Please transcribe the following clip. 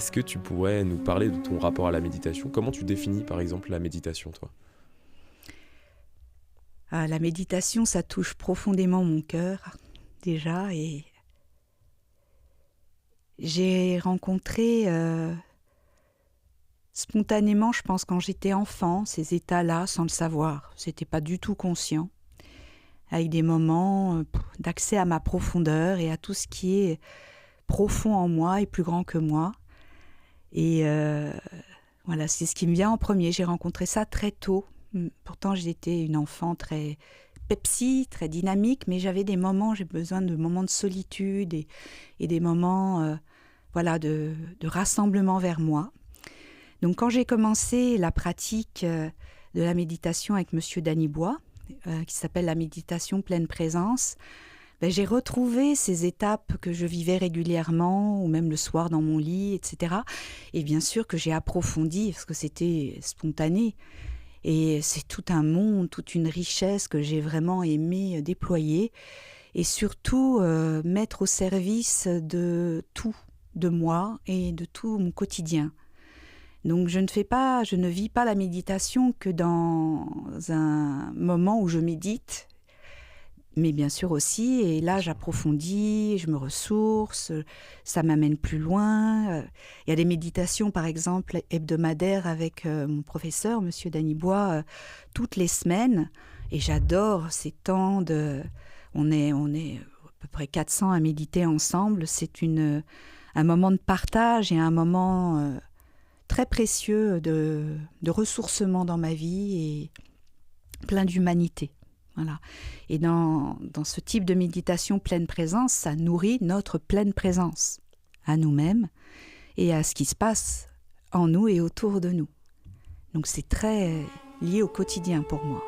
Est-ce que tu pourrais nous parler de ton rapport à la méditation? Comment tu définis par exemple la méditation, toi? Ah, la méditation, ça touche profondément mon cœur, déjà, et j'ai rencontré spontanément, je pense, quand j'étais enfant, ces états-là, sans le savoir. C'était pas du tout conscient, avec des moments d'accès à ma profondeur et à tout ce qui est profond en moi et plus grand que moi. Et voilà, c'est ce qui me vient en premier. J'ai rencontré ça très tôt. Pourtant, j'étais une enfant très Pepsi, très dynamique, mais j'avais des moments, j'ai besoin de moments de solitude et des moments voilà, de rassemblement vers moi. Donc quand j'ai commencé la pratique de la méditation avec Monsieur Danibois, qui s'appelle la méditation pleine présence, j'ai retrouvé ces étapes que je vivais régulièrement, ou même le soir dans mon lit, etc. Et bien sûr que j'ai approfondi, parce que c'était spontané. Et c'est tout un monde, toute une richesse que j'ai vraiment aimé déployer. Et surtout mettre au service de tout, de moi et de tout mon quotidien. Donc je ne vis pas la méditation que dans un moment où je médite, mais bien sûr aussi, et là j'approfondis, je me ressource, ça m'amène plus loin. Il y a des méditations par exemple hebdomadaires avec mon professeur, Monsieur Danibois, toutes les semaines, et j'adore ces temps de... On est à peu près 400 à méditer ensemble, c'est un moment de partage et un moment très précieux de ressourcement dans ma vie et plein d'humanité. Voilà. Et dans ce type de méditation pleine présence, ça nourrit notre pleine présence à nous-mêmes et à ce qui se passe en nous et autour de nous. Donc c'est très lié au quotidien pour moi.